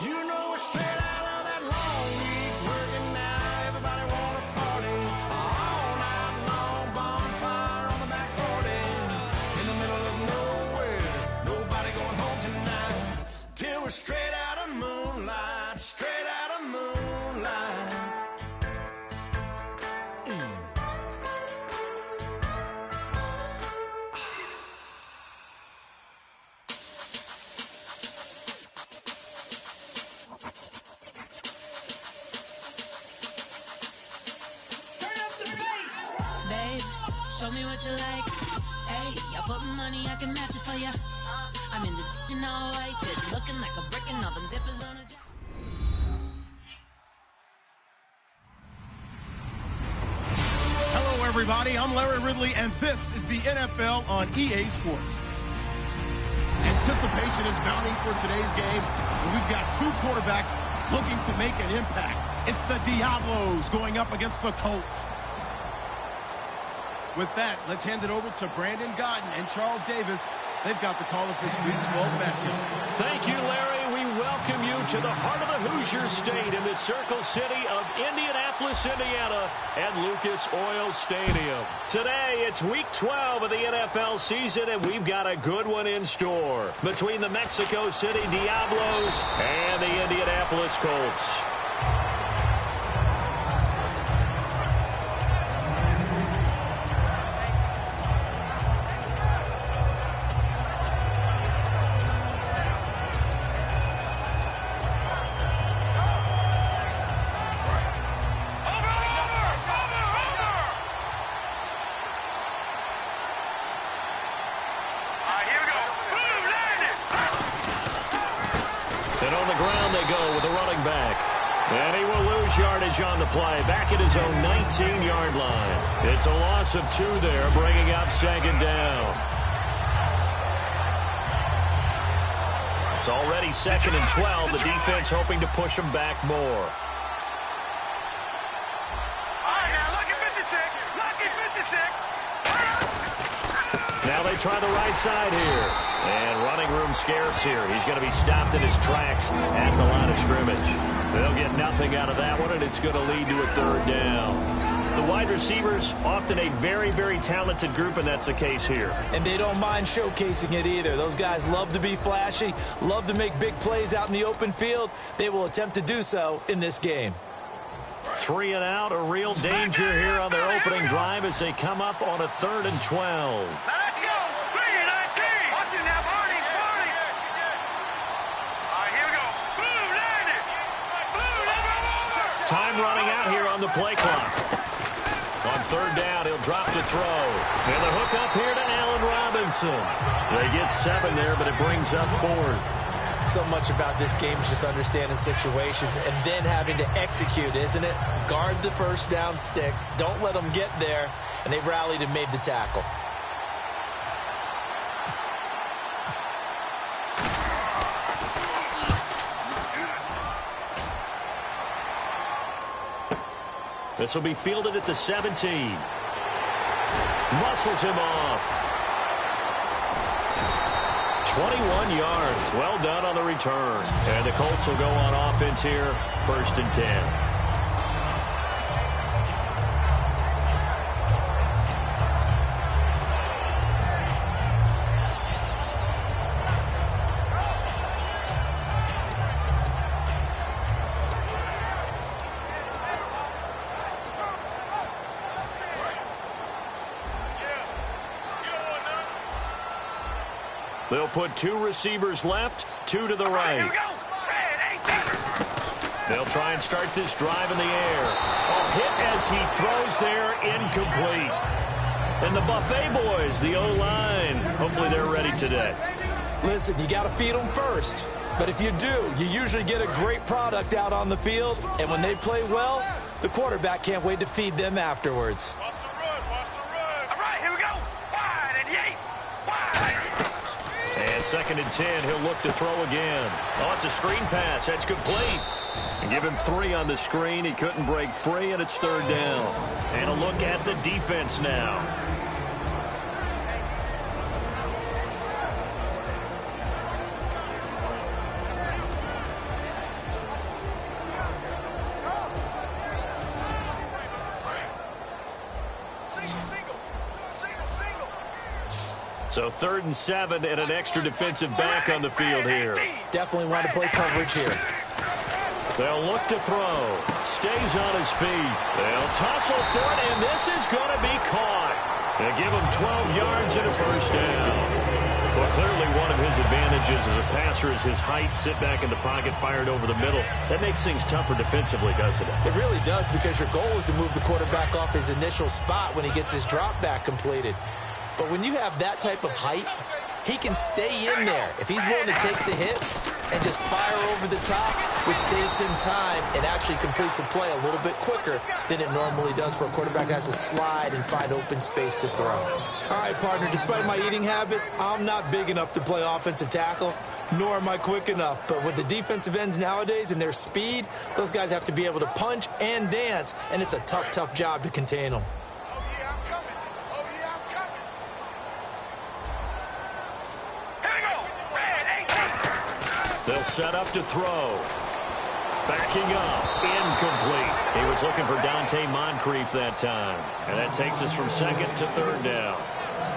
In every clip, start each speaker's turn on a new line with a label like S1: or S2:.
S1: You know we're straight out of that long week working now. Everybody wanna party all night long. Bonfire on the back 40 in the middle of nowhere. Nobody going home tonight till we're straight out of moonlight. Straight out of moonlight.
S2: Show me what you like. Hey, y'all put money, I can match it for ya. I'm in this in all white fit, looking like a brick and all them zippers on a.
S3: Hello, everybody. I'm Larry Ridley, and this is the NFL on EA Sports. Anticipation is mounting for today's game, and we've got two quarterbacks looking to make an impact. It's the Diablos going up against the Colts. With that, let's hand it over to Brandon Godden and Charles Davis. They've got the call of this Week 12 matchup.
S4: Thank you, Larry. We welcome you to the heart of the Hoosier State in the Circle City of Indianapolis, Indiana, at Lucas Oil Stadium. Today, it's Week 12 of the NFL season, and we've got a good one in store between the Mexico City Diablos and the Indianapolis Colts. And on the ground they go with a running back. And he will lose yardage on the play, back at his own 19-yard line. It's a loss of 2 there, bringing up second down. It's already second and 12. The defense hoping to push him back more. Now they try the right side here. And running room scarce here. He's going to be stopped in his tracks at the line of scrimmage. They'll get nothing out of that one, and it's going to lead to a third down. The wide receivers, often a very, very talented group, and that's the case here.
S5: And they don't mind showcasing it either. Those guys love to be flashy, love to make big plays out in the open field. They will attempt to do so in this game.
S4: 3 and out, a real danger here on their opening drive as they come up on a 3rd and 12.
S6: Let's go! Bring it, 19! Watch it now, Barney! Barney! All right, here we go. Boom, landed! Boom, over!
S4: Time running out here on the play clock. On 3rd down, he'll drop to throw. And the hook up here to Allen Robinson. They get 7 there, but it brings up 4th.
S5: So much about this game is just understanding situations and then having to execute, isn't it? Guard the first down sticks. Don't let them get there. And they rallied and made the tackle.
S4: This will be fielded at the 17. Muscles him off. 21 yards. Well done on the return. And the Colts will go on offense here, 1st and 10. They'll put 2 receivers left, 2 to the right. They'll try and start this drive in the air. A hit as he throws there, incomplete. And the Buffet boys, the O-line, hopefully they're ready today.
S5: Listen, you got to feed them first. But if you do, you usually get a great product out on the field. And when they play well, the quarterback can't wait to feed them afterwards.
S6: Watch the run, watch the run. All right, here we go. Wide and yay. Wide.
S4: And 2nd and 10, he'll look to throw again. Oh, it's a screen pass. That's complete. And give him 3 on the screen. He couldn't break free, and it's 3rd down. And a look at the defense now. So 3rd and 7 and an extra defensive back on the field here.
S5: Definitely want to play coverage here.
S4: They'll look to throw. Stays on his feet. They'll tussle for it, and this is going to be caught. They give him 12 yards and a first down. Well, clearly one of his advantages as a passer is his height. Sit back in the pocket, fired over the middle. That makes things tougher defensively, doesn't it?
S5: It really does, because your goal is to move the quarterback off his initial spot when he gets his drop back completed. But when you have that type of height, he can stay in there if he's willing to take the hits and just fire over the top, which saves him time and actually completes a play a little bit quicker than it normally does for a quarterback who has to slide and find open space to throw. All right, partner, despite my eating habits, I'm not big enough to play offensive tackle, nor am I quick enough. But with the defensive ends nowadays and their speed, those guys have to be able to punch and dance, and it's a tough, tough job to contain them.
S4: They'll set up to throw. Backing up. Incomplete. He was looking for Dante Moncrief that time. And that takes us from 2nd to 3rd down.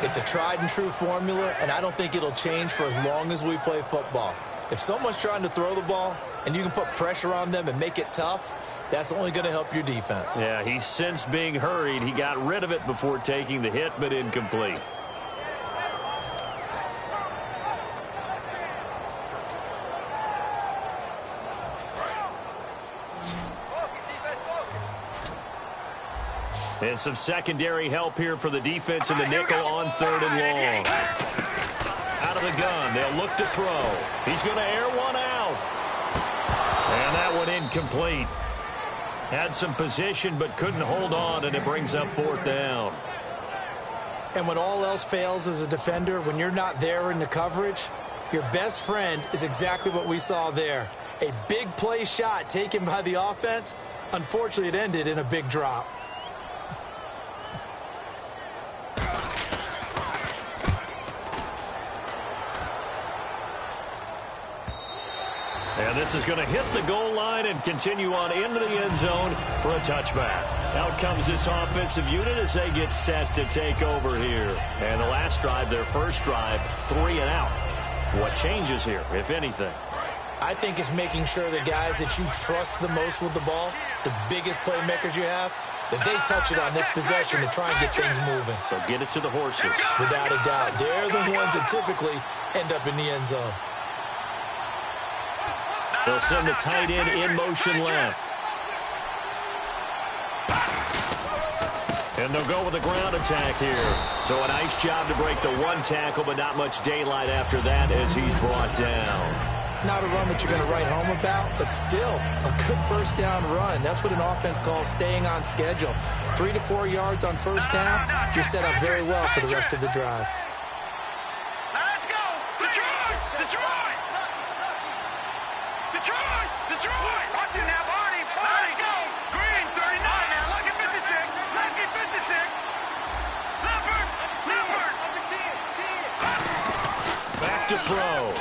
S5: It's a tried and true formula, and I don't think it'll change for as long as we play football. If someone's trying to throw the ball and you can put pressure on them and make it tough, that's only going to help your defense.
S4: Yeah, he sensed being hurried. He got rid of it before taking the hit, but incomplete. And some secondary help here for the defense in the nickel on 3rd and long. Out of the gun. They'll look to throw. He's going to air one out. And that one incomplete. Had some position but couldn't hold on, and it brings up 4th down.
S5: And when all else fails as a defender, when you're not there in the coverage, your best friend is exactly what we saw there. A big play shot taken by the offense. Unfortunately, it ended in a big drop.
S4: And this is going to hit the goal line and continue on into the end zone for a touchback. Out comes this offensive unit as they get set to take over here. And the last drive, their first drive, 3 and out. What changes here, if anything?
S5: I think it's making sure the guys that you trust the most with the ball, the biggest playmakers you have, that they touch it on this possession to try and get things moving.
S4: So get it to the horses.
S5: Without a doubt. They're the ones that typically end up in the end zone.
S4: They'll send the tight end in motion left. And they'll go with a ground attack here. So a nice job to break the one tackle, but not much daylight after that as he's brought down.
S5: Not a run that you're going to write home about, but still a good first down run. That's what an offense calls staying on schedule. 3 to 4 yards on first down, you're set up very well for the rest of the drive.
S6: Let's go! Detroit! Detroit! Detroit! Detroit! Watch it now, Barney! Let's go! Green, 39 now. Lucky 56. Lucky 56. Leopard! Leopard!
S4: Back to throw.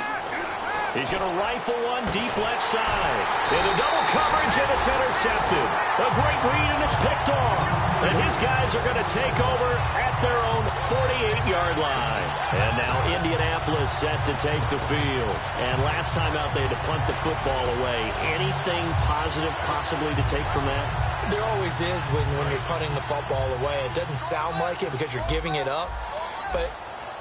S4: He's going to rifle one deep left side. Into double coverage, and it's intercepted. A great read, and it's picked off. And his guys are going to take over at their own 48-yard line. And now Indianapolis set to take the field. And last time out, they had to punt the football away. Anything positive possibly to take from that?
S5: There always is when you're punting the football away. It doesn't sound like it because you're giving it up, but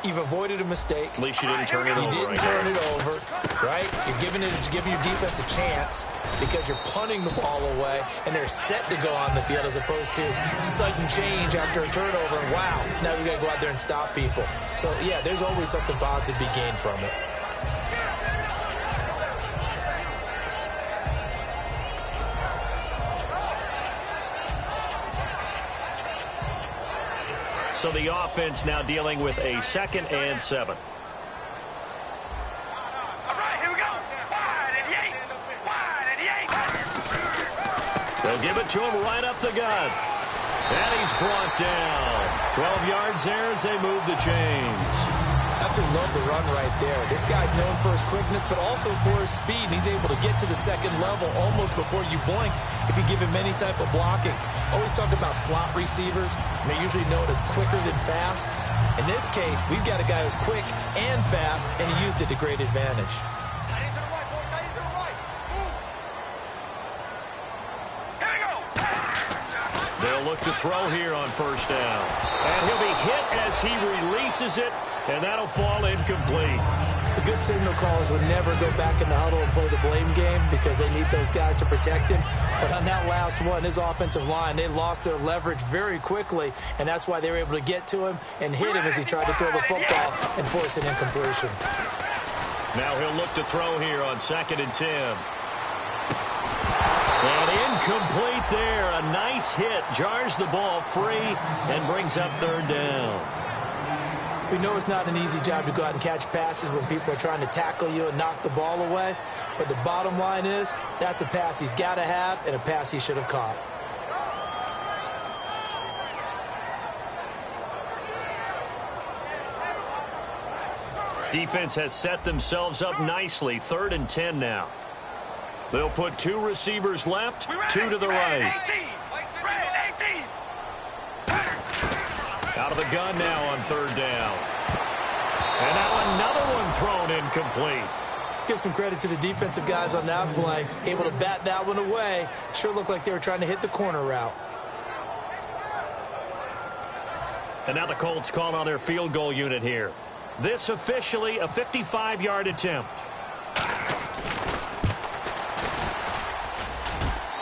S5: you've avoided a mistake.
S4: At least you didn't turn it over.
S5: You didn't turn it over, right? You're giving your defense a chance because you're punting the ball away, and they're set to go on the field as opposed to sudden change after a turnover, and wow, now we got to go out there and stop people. So, yeah, there's always something positive to be gained from it.
S4: So the offense now dealing with a 2nd and 7.
S6: All right, here we go. Wide and Yates. Wide and Yates.
S4: They'll give it to him right up the gut. And he's brought down. 12 yards there as they move the chains.
S5: I absolutely love the run right there. This guy's known for his quickness, but also for his speed. And he's able to get to the second level almost before you blink if you give him any type of blocking. Always talk about slot receivers. They're usually known as quicker than fast. In this case, we've got a guy who's quick and fast, and he used it to great advantage.
S4: They'll look to throw here on first down. And he'll be hit as he releases it, and that'll fall incomplete.
S5: The good signal callers would never go back in the huddle and play the blame game because they need those guys to protect him. But on that last one, his offensive line, they lost their leverage very quickly, and that's why they were able to get to him and hit him as he tried to throw the football and force an incompletion.
S4: Now he'll look to throw here on 2nd and 10. And incomplete there. A nice hit. Jars the ball free and brings up 3rd down.
S5: We know it's not an easy job to go out and catch passes when people are trying to tackle you and knock the ball away. But the bottom line is, that's a pass he's got to have and a pass he should have caught.
S4: Defense has set themselves up nicely. 3rd and 10 now. They'll put 2 receivers left, 2 to the right. Out of the gun now on 3rd down. And now another one thrown incomplete.
S5: Let's give some credit to the defensive guys on that play. Able to bat that one away. Sure looked like they were trying to hit the corner route.
S4: And now the Colts call on their field goal unit here. This officially a 55-yard attempt.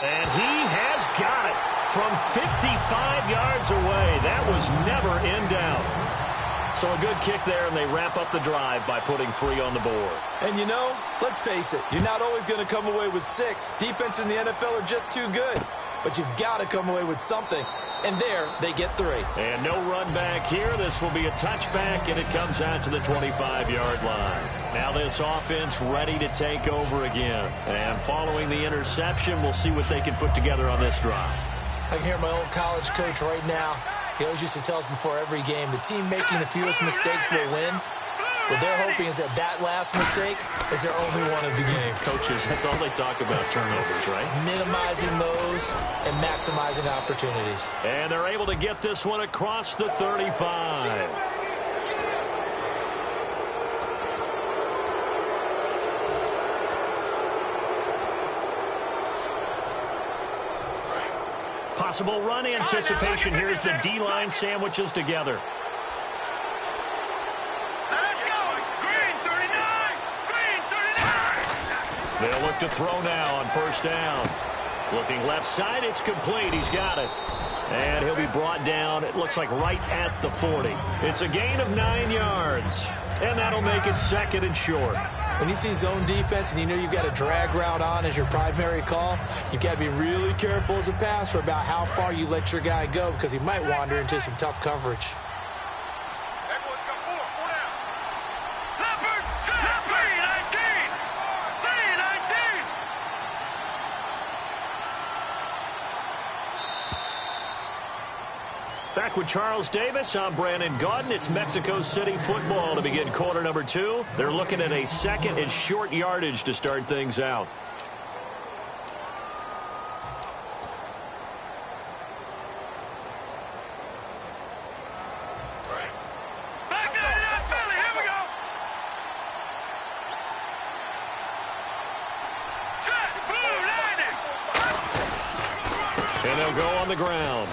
S4: And he has got it from 55 yards away. That was never in doubt. So a good kick there, and they wrap up the drive by putting 3 on the board.
S5: And you know, let's face it, you're not always going to come away with 6. Defense in the NFL are just too good. But you've got to come away with something. And there, they get 3.
S4: And no run back here. This will be a touchback, and it comes out to the 25-yard line. Now this offense ready to take over again. And following the interception, we'll see what they can put together on this drive.
S5: I can hear my old college coach right now. He always used to tell us before every game, the team making the fewest mistakes will win. What they're hoping is that last mistake is their only one of the game.
S4: Coaches, that's all they talk about, turnovers, right?
S5: Minimizing those and maximizing opportunities.
S4: And they're able to get this one across the 35. Possible run anticipation. Here's the D-line sandwiches together. They'll look to throw now on first down. Looking left side, it's complete. He's got it. And he'll be brought down, it looks like right at the 40. It's a gain of 9 yards. And that'll make it 2nd and short.
S5: When you see zone defense and you know you've got a drag route on as your primary call, you've got to be really careful as a passer about how far you let your guy go because he might wander into some tough coverage.
S4: Back with Charles Davis, I'm Brandon Gaudin. It's Mexico City football to begin quarter number 2. They're looking at a 2nd and short yardage to start things out. And they'll go on the ground.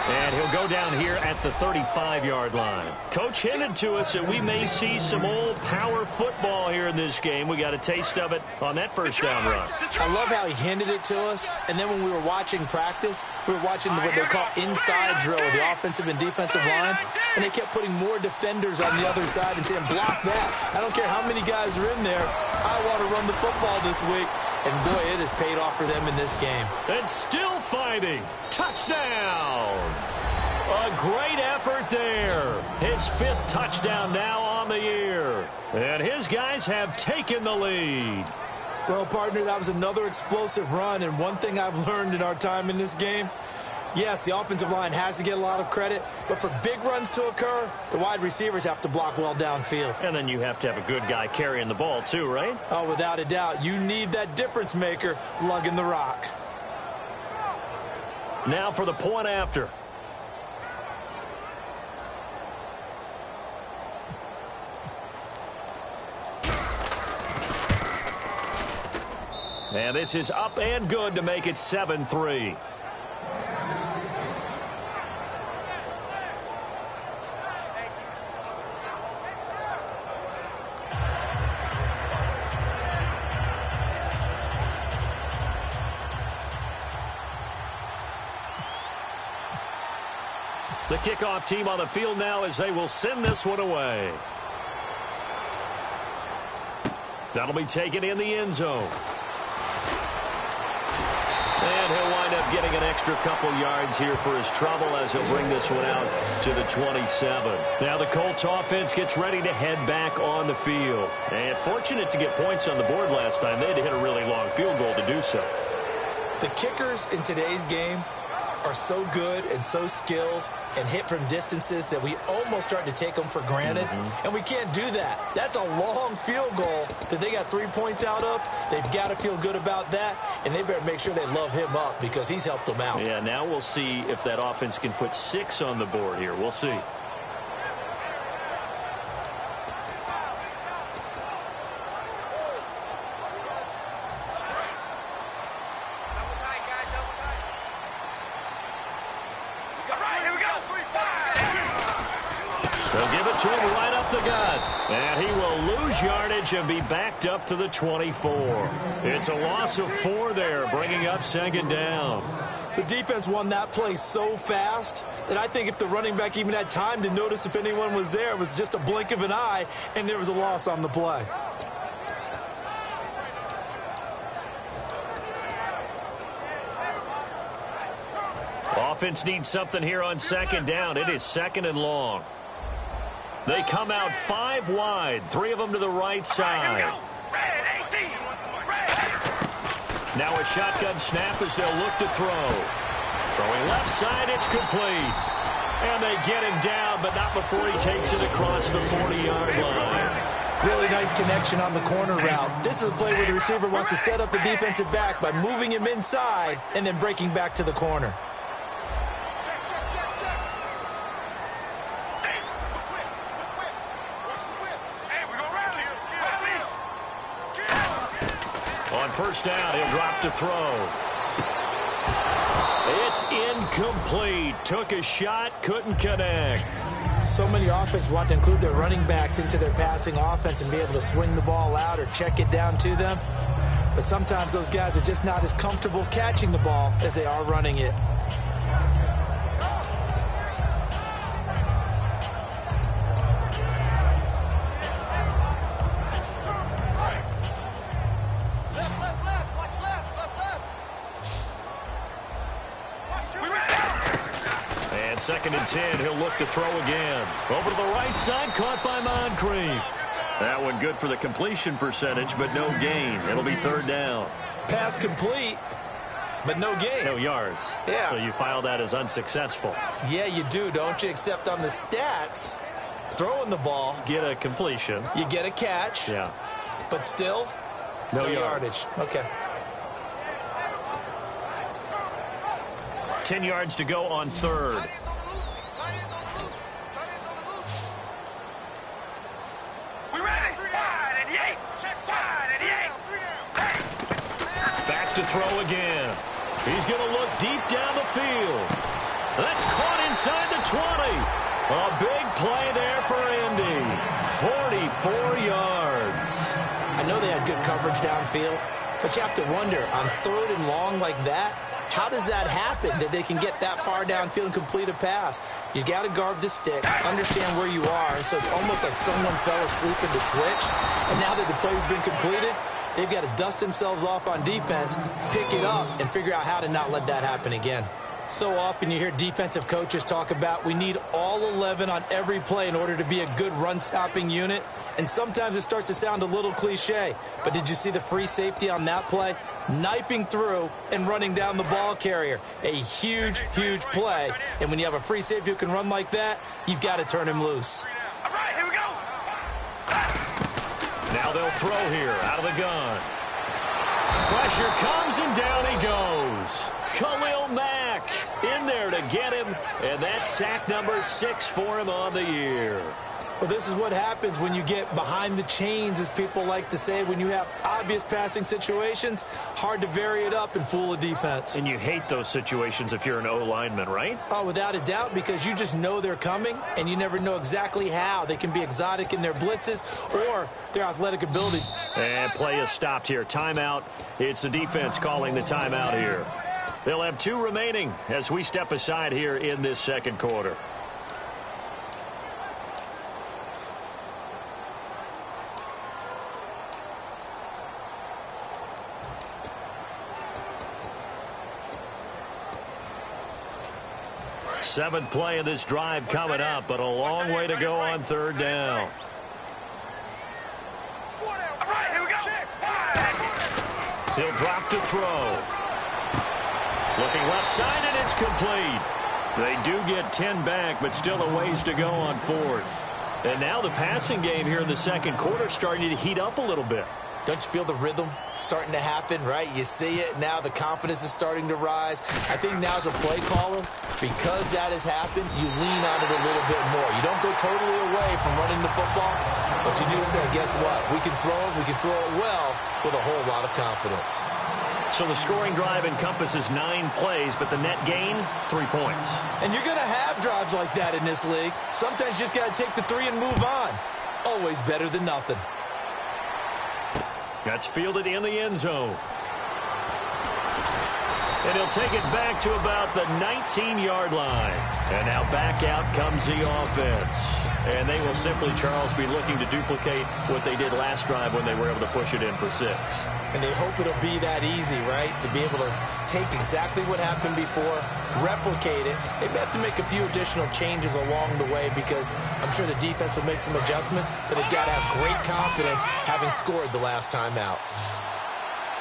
S4: And he'll go down here at the 35-yard line. Coach hinted to us that we may see some old power football here in this game. We got a taste of it on that first down run.
S5: I love how he hinted it to us. And then when we were watching practice, we were watching what they call inside drill with the offensive and defensive line. And they kept putting more defenders on the other side and saying, block that. I don't care how many guys are in there. I want to run the football this week. And, boy, it has paid off for them in this game.
S4: And still fighting. Touchdown. A great effort there. His 5th touchdown now on the year. And his guys have taken the lead.
S5: Well, partner, that was another explosive run. And one thing I've learned in our time in this game, Yes, the offensive line has to get a lot of credit, but for big runs to occur, the wide receivers have to block well downfield.
S4: And then you have to have a good guy carrying the ball too, right?
S5: Oh, without a doubt. You need that difference maker lugging the rock.
S4: Now for the point after. And this is up and good to make it 7-3. The kickoff team on the field now as they will send this one away. That'll be taken in the end zone. And he'll wind up getting an extra couple yards here for his trouble as he'll bring this one out to the 27. Now the Colts offense gets ready to head back on the field. And fortunate to get points on the board last time. They had to hit a really long field goal to do so.
S5: The kickers in today's game are so good and so skilled and hit from distances that we almost start to take them for granted. And we can't do that. That's a long field goal that they got 3 points out of. They've got to feel good about that, and they better make sure they love him up because he's helped them out.
S4: Yeah, now we'll see if that offense can put 6 on the board here. We'll see. They'll give it to him right up the gut. And he will lose yardage and be backed up to the 24. It's a loss of 4 there, bringing up second down.
S5: The defense won that play so fast that I think if the running back even had time to notice if anyone was there, it was just a blink of an eye, and there was a loss on the play.
S4: Offense needs something here on second down. It is second and long. They come out 5 wide, 3 of them to the right side. Now a shotgun snap as they'll look to throw. Throwing left side, it's complete. And they get him down, but not before he takes it across the 40-yard line.
S5: Really nice connection on the corner route. This is a play where the receiver wants to set up the defensive back by moving him inside and then breaking back to the corner.
S4: On first down, he'll drop to throw. It's incomplete. Took a shot, couldn't connect.
S5: So many offenses want to include their running backs into their passing offense and be able to swing the ball out or check it down to them. But sometimes those guys are just not as comfortable catching the ball as they are running it.
S4: Second and 10, he'll look to throw again. Over to the right side, caught by Moncrief. That one good for the completion percentage, but no gain. It'll be third down.
S5: Pass complete, but no gain.
S4: No yards.
S5: Yeah.
S4: So you file that as unsuccessful.
S5: Yeah, you do, don't you? Except on the stats, throwing the ball.
S4: Get a completion.
S5: You get a catch.
S4: Yeah.
S5: But still,
S4: no
S5: yardage. Okay.
S4: 10 yards to go on third. Back to throw again. He's going to look deep down the field. That's caught inside the 20. A big play there for Indy. 44 yards.
S5: I know they had good coverage downfield, but you have to wonder, on third and long like that, how does that happen that they can get that far downfield and complete a pass? You got to guard the sticks, understand where you are, so it's almost like someone fell asleep in the switch, and now that the play's been completed, they've got to dust themselves off on defense, pick it up, and figure out how to not let that happen again. So often you hear defensive coaches talk about we need all 11 on every play in order to be a good run-stopping unit. And sometimes it starts to sound a little cliche. But did you see the free safety on that play? Knifing through and running down the ball carrier. A huge, huge play. And when you have a free safety who can run like that, you've got to turn him loose.
S6: All right, here we go.
S4: Now they'll throw here out of the gun. Pressure comes and down he goes. Khalil Mack in there to get him. And that's sack number 6 for him on the year.
S5: Well, this is what happens when you get behind the chains, as people like to say. When you have obvious passing situations, hard to vary it up and fool a defense.
S4: And you hate those situations if you're an O-lineman, right?
S5: Oh, without a doubt, because you just know they're coming, and you never know exactly how. They can be exotic in their blitzes or their athletic ability.
S4: And play is stopped here. Timeout. It's the defense calling the timeout here. They'll have 2 remaining as we step aside here in this second quarter. Seventh play of this drive coming up, but a long way to go on third down.
S6: All right, here we go.
S4: He'll drop to throw. Looking left side, and it's complete. They do get 10 back, but still a ways to go on fourth. And now the passing game here in the second quarter starting to heat up a little bit.
S5: Don't you feel the rhythm starting to happen, right? You see it now. The confidence is starting to rise. I think now as a play caller, because that has happened, you lean on it a little bit more. You don't go totally away from running the football, but you do say, guess what? We can throw it well with a whole lot of confidence.
S4: So the scoring drive encompasses 9 plays, but the net gain, 3 points.
S5: And you're going to have drives like that in this league. Sometimes you just got to take the 3 and move on. Always better than nothing.
S4: That's fielded in the end zone. And he'll take it back to about the 19-yard line. And now back out comes the offense. And they will simply, Charles, be looking to duplicate what they did last drive when they were able to push it in for 6.
S5: And they hope it'll be that easy, right? To be able to take exactly what happened before, replicate it. They may have to make a few additional changes along the way because I'm sure the defense will make some adjustments, but they've got to have great confidence having scored the last time out.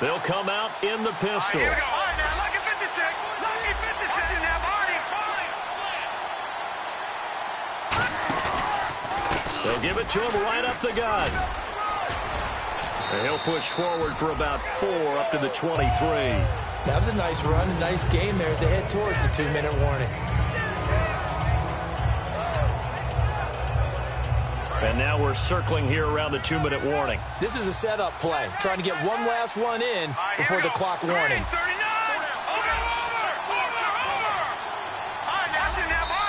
S4: They'll come out in the pistol.
S6: Here we go. All right, now, lucky 56. Lucky 56 in there, Barney.
S4: They'll give it to him right up the gun. And he'll push forward for about 4 up to the 23.
S5: That was a nice run, a nice game there as they head towards the 2-minute warning.
S4: And now we're circling here around the 2-minute warning.
S5: This is a setup play, trying to get one last one in before the clock warning.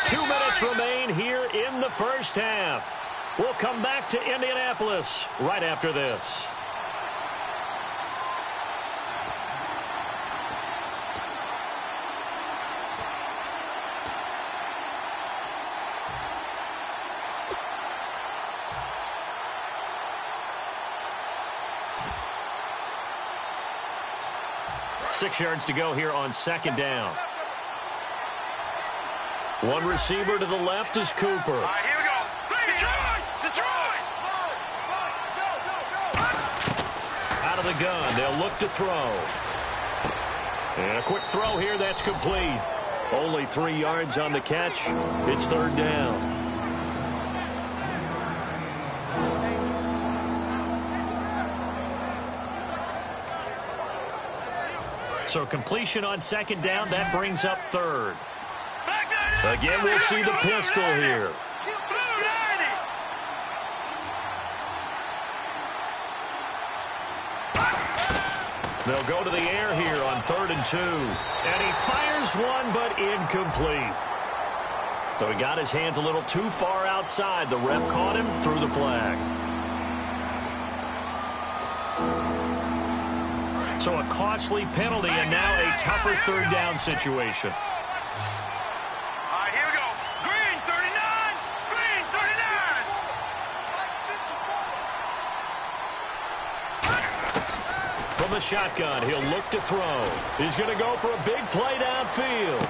S4: 2 minutes remain here in the first half. We'll come back to Indianapolis right after this. Six yards to go here on second down. One receiver to the left is Cooper.
S6: All right, here we go. Detroit!
S4: Out of the gun, they'll look to throw. And a quick throw here, that's complete. Only 3 yards on the catch. It's third down. So completion on second down, that brings up third. Again, we'll see the pistol here. They'll go to the air here on 3rd and 2. And he fires one, but incomplete. So he got his hands a little too far outside. The ref caught him, threw the flag. So a costly penalty and now a tougher third down situation.
S6: All right, here we go. Green, 39. Green, 39.
S4: From the shotgun, he'll look to throw. He's going to go for a big play downfield.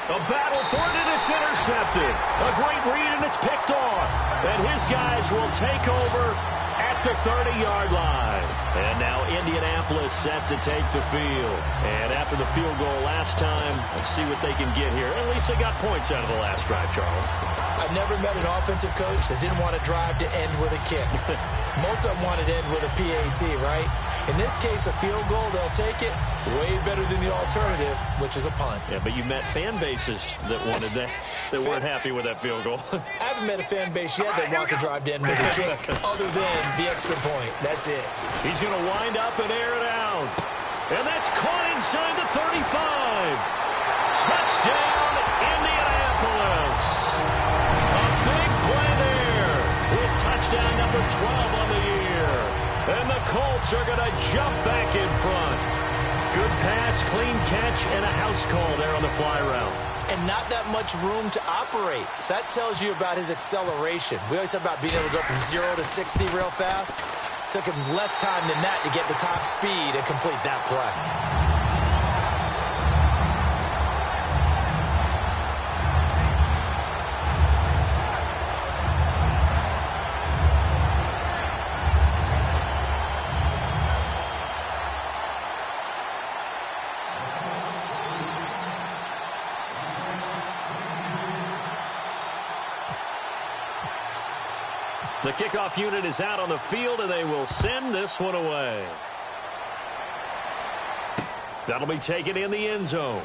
S4: A battle for it, and it's intercepted. A great read, and it's picked off. And his guys will take over at the 30-yard line. And now Indianapolis set to take the field. And after the field goal last time, let's see what they can get here. At least they got points out of the last drive, Charles.
S5: I've never met an offensive coach that didn't want to drive to end with a kick. Most of them wanted to end with a PAT, right? In this case, a field goal, they'll take it. Way better than the alternative, which is a punt.
S4: Yeah, but you met fan bases that wanted that, that weren't happy with that field goal.
S5: I haven't met a fan base yet that wants to drive to end with a kick other than the extra point. That's it.
S4: He's going to wind up and air it out. And that's caught inside the 35. Touchdown, Indianapolis. A big play there with touchdown number 12 on the year. And the Colts are going to jump back in front. Good pass, clean catch, and a house call there on the fly route.
S5: And not that much room to operate. So that tells you about his acceleration. We always talk about being able to go from 0 to 60 real fast. Took him less time than that to get the top speed and complete that play.
S4: The kickoff unit is out on the field, and they will send this one away. That'll be taken in the end zone.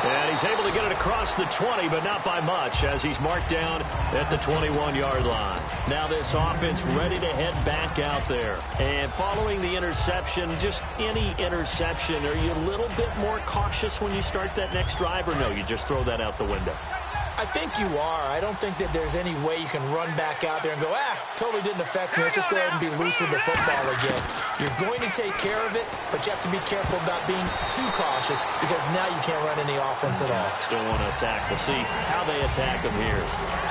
S4: And he's able to get it across the 20, but not by much, as he's marked down at the 21-yard line. Now this offense ready to head back out there. And following the interception, just any interception, are you a little bit more cautious when you start that next drive, or no, you just throw that out the window?
S5: I think you are. I don't think that there's any way you can run back out there and go, totally didn't affect me. Let's just go ahead and be loose with the football again. You're going to take care of it, but you have to be careful about being too cautious because now you can't run any offense at all.
S4: Still want to attack. We'll see how they attack them here.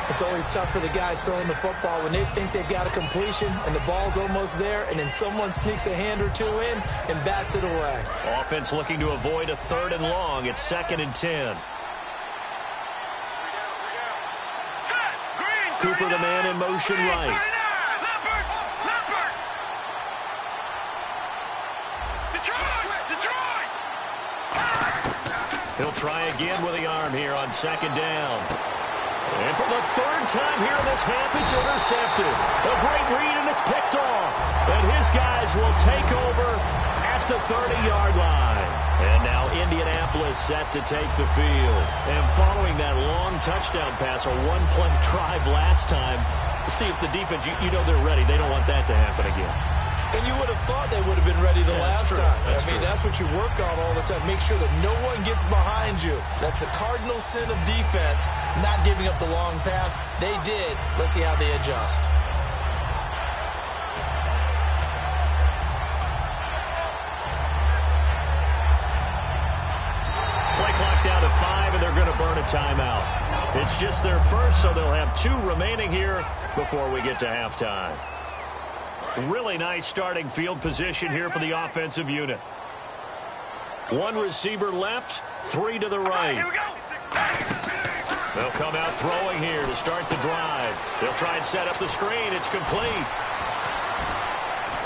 S5: It's always tough for the guys throwing the football when they think they've got a completion and the ball's almost there, and then someone sneaks a hand or two in and bats it away.
S4: Offense looking to avoid a 3rd and long. It's 2nd and 10. Cooper, the man in motion right. He'll try again with the arm here on 2nd down. And for the 3rd time here in this half, it's intercepted. A great read, and it's picked off. And his guys will take over at the 30-yard line. And now Indianapolis set to take the field. And following that long touchdown pass, a one-play drive last time, see if the defense, you know they're ready. They don't want that to happen again.
S5: And you would have thought they would have been ready the last time.
S4: That's
S5: true. That's what you work on all the time. Make sure that no one gets behind you. That's the cardinal sin of defense, not giving up the long pass. They did. Let's see how they adjust.
S4: Play clock down to 5, and they're going to burn a timeout. It's just their first, so they'll have 2 remaining here before we get to halftime. Really nice starting field position here for the offensive unit. 1 receiver left, 3 to the right.
S6: Here we go.
S4: They'll come out throwing here to start the drive. They'll try and set up the screen. It's complete.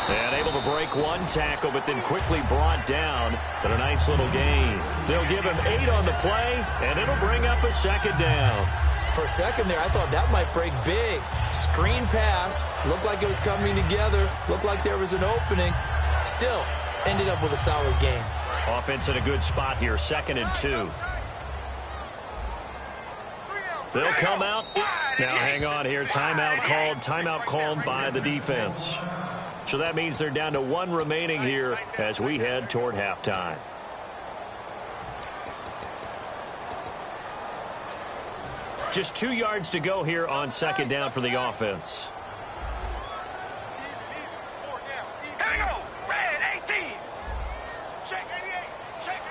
S4: And able to break 1 tackle, but then quickly brought down. But a nice little gain. They'll give him 8 on the play, and it'll bring up a 2nd down.
S5: For a second there, I thought that might break big. Screen pass. Looked like it was coming together. Looked like there was an opening. Still, ended up with a solid game.
S4: Offense in a good spot here, 2nd and 2. They'll come out. Now hang on here. Timeout called by the defense. So that means they're down to 1 remaining here as we head toward halftime. Just 2 yards to go here on 2nd down for the offense.
S6: Here we go. Red 18. Shake 88. Shake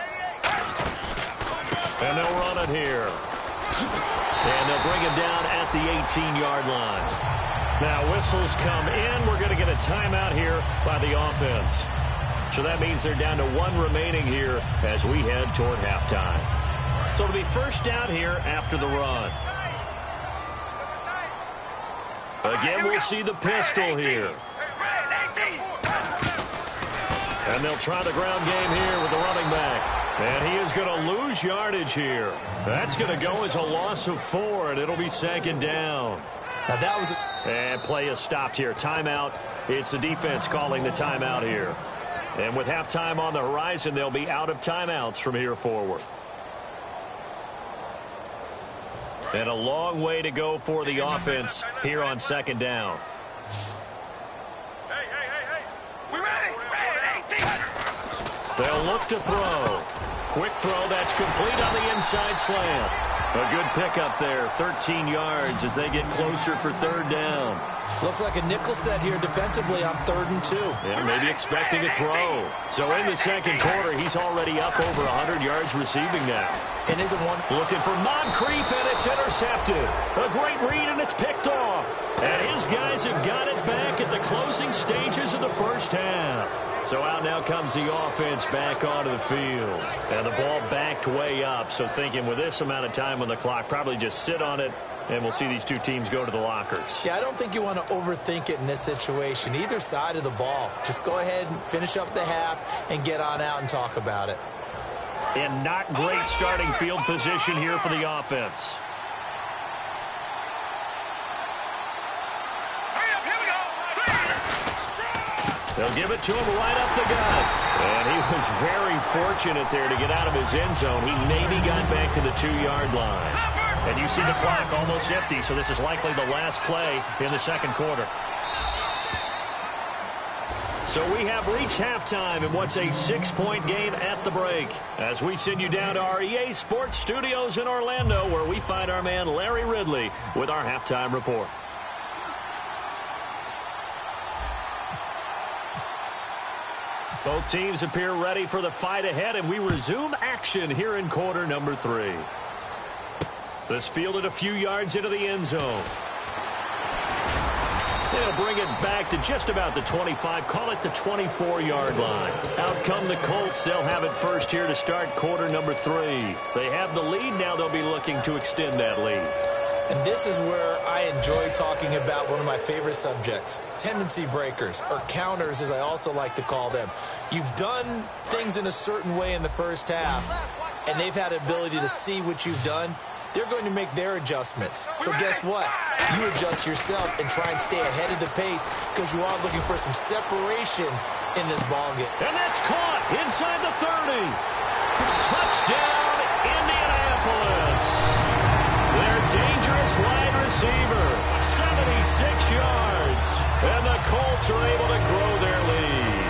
S6: 88.
S4: And they'll run it here. And they'll bring him down at the 18-yard line. Now whistles come in. We're going to get a timeout here by the offense. So that means they're down to 1 remaining here as we head toward halftime. So it'll be first down here after the run. Again, we'll see the pistol here. And they'll try the ground game here with the running back. And he is going to lose yardage here. That's going to go as a loss of 4, and it'll be second down.
S5: Now that was
S4: And play is stopped here. Timeout. It's the defense calling the timeout here. And with halftime on the horizon, they'll be out of timeouts from here forward. And a long way to go for the offense here on second down.
S6: Hey. We ready?
S4: They'll look to throw. Quick throw, that's complete on the inside slant. A good pickup there, 13 yards as they get closer for third down.
S5: looks like a nickel set here defensively on 3rd and 2.
S4: Yeah, maybe expecting a throw. So in the second quarter, he's already up over 100 yards receiving now.
S5: And isn't one
S4: looking for Moncrief, and it's intercepted. A great read, and it's picked off. And his guys have got it back at the closing stages of the first half. So out now comes the offense back onto the field. And the ball backed way up. So thinking with this amount of time on the clock, probably just sit on it, and we'll see these two teams go to the lockers.
S5: Yeah, I don't think you want to overthink it in this situation. Either side of the ball. Just go ahead and finish up the half and get on out and talk about it.
S4: And not great starting field position here for the offense. They'll give it to him right up the gut. And he was very fortunate there to get out of his end zone. He maybe got back to the 2-yard line. And you see the clock almost empty, so this is likely the last play in the second quarter. So we have reached halftime in what's a 6-point game at the break. As we send you down to our EA Sports Studios in Orlando, where we find our man Larry Ridley with our halftime report. Both teams appear ready for the fight ahead, and we resume action here in quarter number 3. This fielded a few yards into the end zone. They'll bring it back to just about the 25, call it the 24-yard line. Out come the Colts. They'll have it first here to start quarter number 3. They have the lead. Now they'll be looking to extend that lead.
S5: And this is where I enjoy talking about one of my favorite subjects, tendency breakers, or counters as I also like to call them. You've done things in a certain way in the first half, and they've had the ability to see what you've done. They're going to make their adjustments. So guess what? You adjust yourself and try and stay ahead of the pace because you are looking for some separation in this ballgame.
S4: And that's caught inside the 30. Touchdown, Indianapolis. Their dangerous wide receiver, 76 yards. And the Colts are able to grow their lead.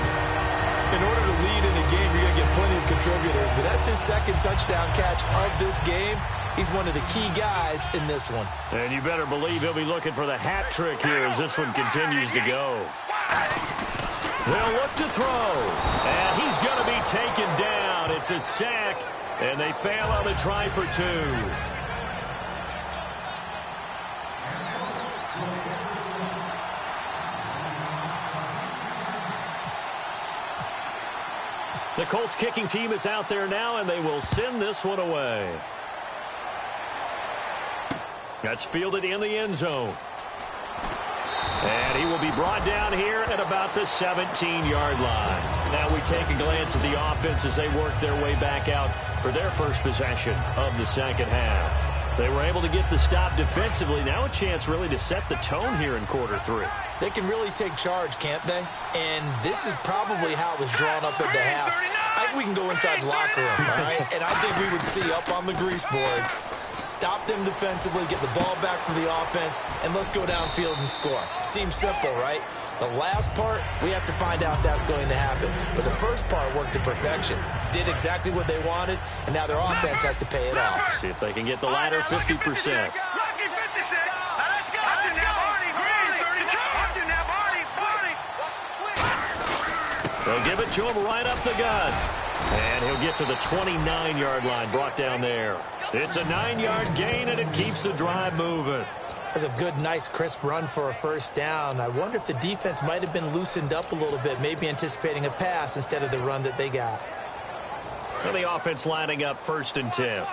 S5: In order to lead in a game, you're going to get plenty of contributors, but that's his second touchdown catch of this game. He's one of the key guys in this one.
S4: And you better believe he'll be looking for the hat trick here as this one continues to go. They'll look to throw, and he's going to be taken down. It's a sack, and they fail on the try for 2. The Colts kicking team is out there now, and they will send this one away. That's fielded in the end zone. And he will be brought down here at about the 17-yard line. Now we take a glance at the offense as they work their way back out for their first possession of the second half. They were able to get the stop defensively. Now a chance really to set the tone here in quarter 3.
S5: They can really take charge, can't they? And this is probably how it was drawn up at the half. I think we can go inside the locker room, all right? And I think we would see up on the grease boards, stop them defensively, get the ball back for the offense, and let's go downfield and score. Seems simple, right? The last part, we have to find out that's going to happen. But the first part worked to perfection. Did exactly what they wanted, and now their offense has to pay it off.
S4: See if they can get the latter 50%. They'll give it to him right up the gut. And he'll get to the 29-yard line, brought down there. It's a 9-yard gain, and it keeps the drive moving.
S5: That's a good, nice, crisp run for a first down. I wonder if the defense might have been loosened up a little bit, maybe anticipating a pass instead of the run that they got.
S4: And the offense lining up 1st and 10.
S6: Here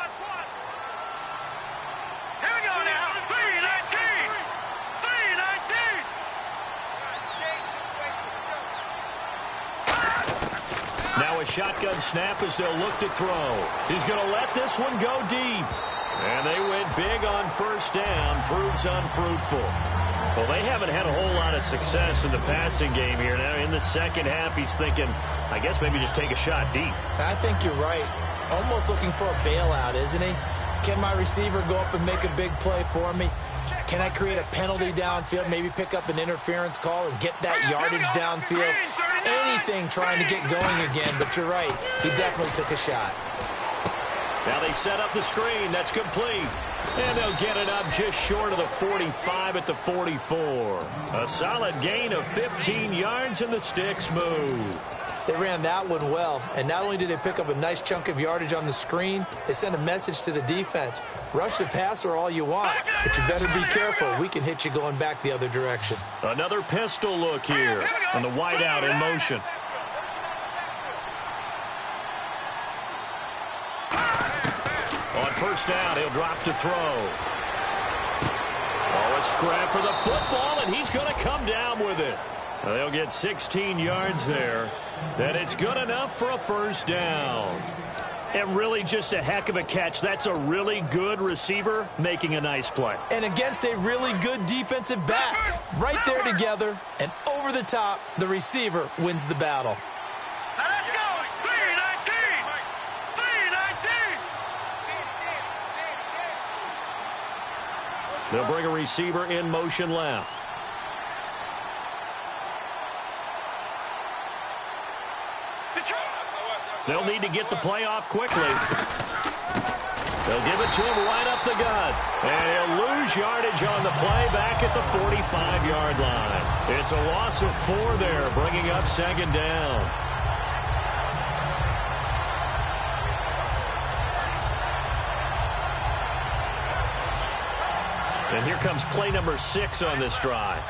S6: we go now. 3-19. 3-19.
S4: Now a shotgun snap as they'll look to throw. He's going to let this one go deep. And they went big on 1st down. Proves unfruitful. Well, they haven't had a whole lot of success in the passing game here. Now in the second half, he's thinking, I guess maybe just take a shot deep.
S5: I think you're right. Almost looking for a bailout, isn't he? Can my receiver go up and make a big play for me? Can I create a penalty downfield, maybe pick up an interference call and get that yardage downfield? Anything trying to get going again, but you're right. He definitely took a shot.
S4: Now they set up the screen. That's complete. And they'll get it up just short of the 45 at the 44. A solid gain of 15 yards, and the sticks move.
S5: They ran that one well, and not only did they pick up a nice chunk of yardage on the screen, they sent a message to the defense. Rush the passer all you want, but you better be careful. We can hit you going back the other direction.
S4: Another pistol look here, and the wideout in motion. On 1st down, he'll drop to throw. Oh, a scrap for the football, and he's going to come down with it. They'll get 16 yards there, and it's good enough for a 1st down. And really just a heck of a catch. That's a really good receiver making a nice play.
S5: And against a really good defensive back. Right there together, and over the top, the receiver wins the battle.
S6: Now let's go. 3-19. 3-19.
S4: They'll bring a receiver in motion left. They'll need to get the play off quickly. They'll give it to him right up the gut. And he'll lose yardage on the play back at the 45-yard line. It's a loss of 4 there, bringing up 2nd down. And here comes play number 6 on this drive.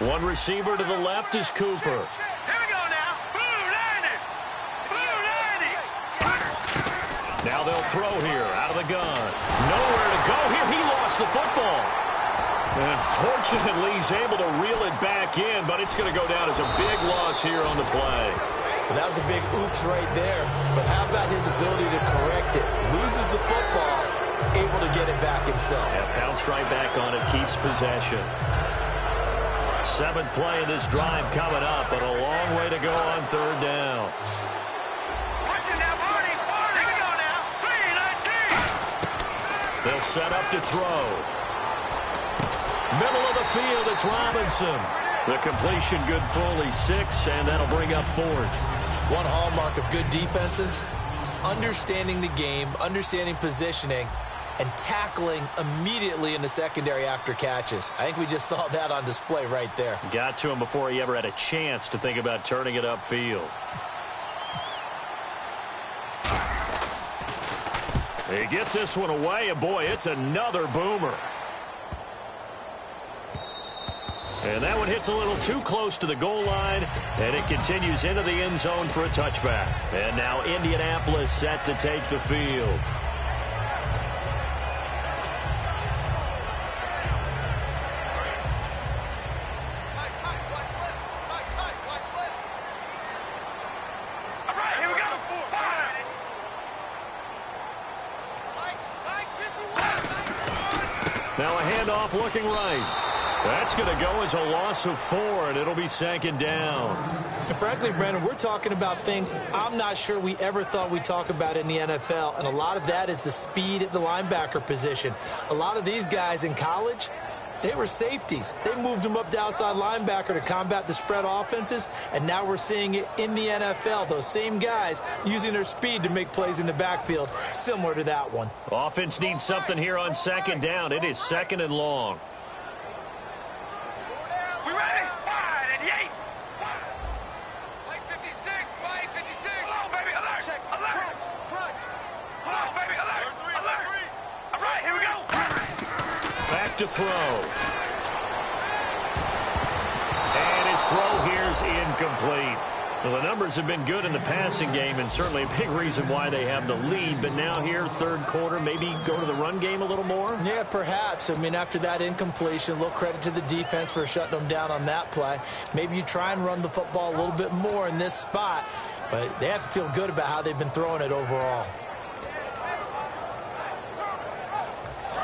S4: One receiver to the left is Cooper. Now they'll throw here out of the gun. Nowhere to go here. He lost the football. And fortunately, he's able to reel it back in, but it's going to go down as a big loss here on the play.
S5: Well, that was a big oops right there. But how about his ability to correct it? Loses the football, able to get it back himself.
S4: And bounced right back on it, keeps possession. 7th play in this drive coming up, but a long way to go on 3rd down. They'll set up to throw. Middle of the field, it's Robinson. The completion good fully 6, and that'll bring up 4th.
S5: One hallmark of good defenses is understanding the game, understanding positioning, and tackling immediately in the secondary after catches. I think we just saw that on display right there.
S4: Got to him before he ever had a chance to think about turning it upfield. He gets this one away, and boy, it's another boomer. And that one hits a little too close to the goal line, and it continues into the end zone for a touchback. And now Indianapolis set to take the field. Now a handoff looking right. That's going to go as a loss of 4, and it'll be 2nd down.
S5: And frankly, Brandon, we're talking about things I'm not sure we ever thought we'd talk about in the NFL, and a lot of that is the speed at the linebacker position. A lot of these guys in college, they were safeties. They moved them up to outside linebacker to combat the spread offenses, and now we're seeing it in the NFL. Those same guys using their speed to make plays in the backfield, similar to that one.
S4: Offense needs something here on 2nd down. It is 2nd and long.
S6: We ready? 5 and 8. 56, 56. Hold on, baby. Alert. Alert. Crunch. Hold on, baby. Alert. Alert. All right, here we go.
S4: throw. And his throw here is incomplete. Well, the numbers have been good in the passing game, and certainly a big reason why they have the lead. But now here, third quarter, maybe go to the run game a little more?
S5: Yeah, perhaps. I mean, after that incompletion, a little credit to the defense for shutting them down on that play. Maybe you try and run the football a little bit more in this spot, but they have to feel good about how they've been throwing it overall.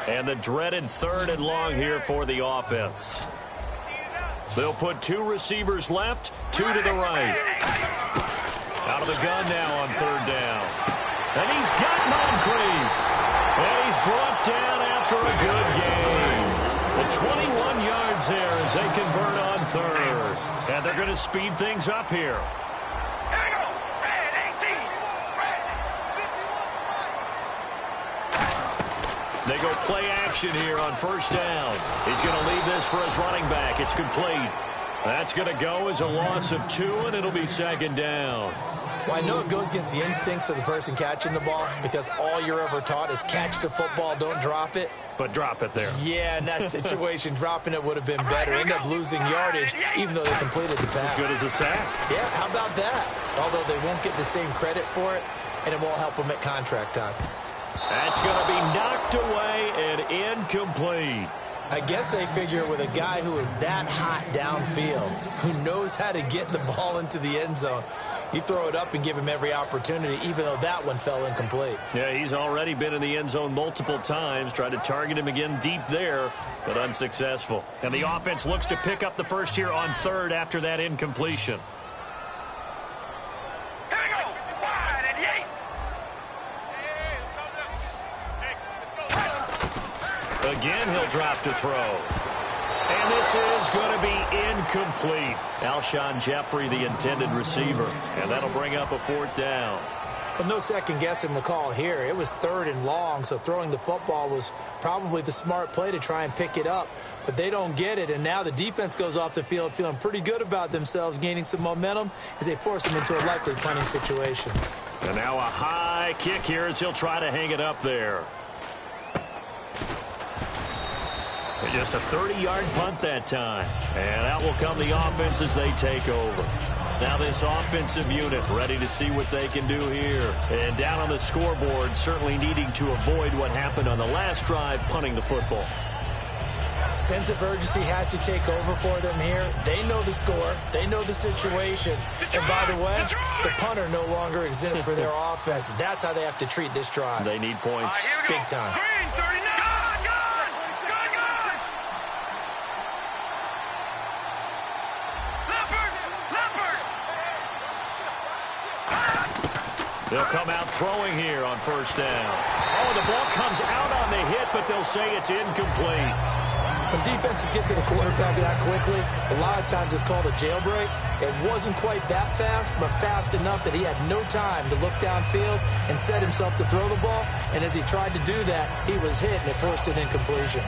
S4: And the dreaded third and long here for the offense. They'll put two receivers left, two to the right. Out of the gun now on third down. And he's got Moncrief. And he's brought down after a good game. The 21 yards there as they convert on third. And they're going to speed things up here.
S6: Here we go. Red 18.
S4: They go play action here on first down. He's going to leave this for his running back. It's complete. That's going to go as a loss of 2, and it'll be second down.
S5: Well, I know it goes against the instincts of the person catching the ball because all you're ever taught is catch the football, don't drop it.
S4: But drop it there.
S5: Yeah, in that situation, dropping it would have been better. End up losing yardage, even though they completed the pass.
S4: As good as a sack.
S5: Yeah, how about that? Although they won't get the same credit for it, and it won't help them at contract time.
S4: That's going to be knocked away and incomplete.
S5: I guess they figure with a guy who is that hot downfield, who knows how to get the ball into the end zone, you throw it up and give him every opportunity, even though that one fell incomplete.
S4: Yeah, he's already been in the end zone multiple times. Tried to target him again deep there, but unsuccessful. And the offense looks to pick up the first here on third after that incompletion.
S6: Here we go. Wide and Yates.
S4: Again, he'll drop to throw. And this is going to be incomplete. Alshon Jeffrey, the intended receiver. And that'll bring up a fourth down.
S5: But no second guessing the call here. It was third and long, so throwing the football was probably the smart play to try and pick it up. But they don't get it, and now the defense goes off the field feeling pretty good about themselves, gaining some momentum as they force them into a likely punting situation.
S4: And now a high kick here as he'll try to hang it up there. Just a 30-yard punt that time. And out will come the offense as they take over. Now this offensive unit ready to see what they can do here. And down on the scoreboard, certainly needing to avoid what happened on the last drive, punting the football.
S5: Sense of urgency has to take over for them here. They know the score. They know the situation. And by the way, the punter no longer exists for their offense. That's how they have to treat this drive.
S4: They need points.
S5: Big time.
S6: Green 39.
S4: They'll come out throwing here on first down. Oh, the ball comes out on the hit, but they'll say it's incomplete.
S5: When defenses get to the quarterback that quickly, a lot of times it's called a jailbreak. It wasn't quite that fast, but fast enough that he had no time to look downfield and set himself to throw the ball. And as he tried to do that, he was hit, and it forced an incompletion.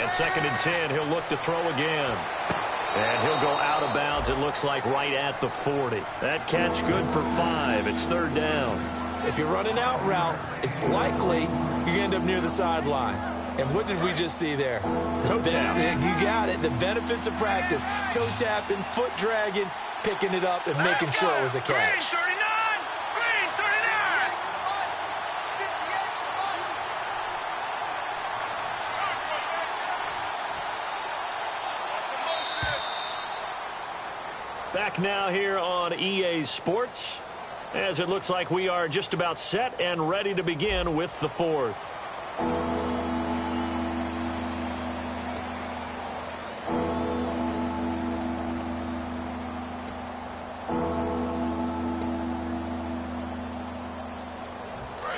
S4: Second and 10, he'll look to throw again. And he'll go out of bounds, it looks like right at the 40. That catch good for 5. It's third down.
S5: If you're running out route, it's likely you're going to end up near the sideline. And what did we just see there?
S4: Toe tap.
S5: You got it. The benefits of practice. Toe tapping, foot dragging, picking it up, and making sure it was a catch.
S6: Green 39. Green 39.
S4: Back now here on EA Sports, as it looks like we are just about set and ready to begin with the fourth.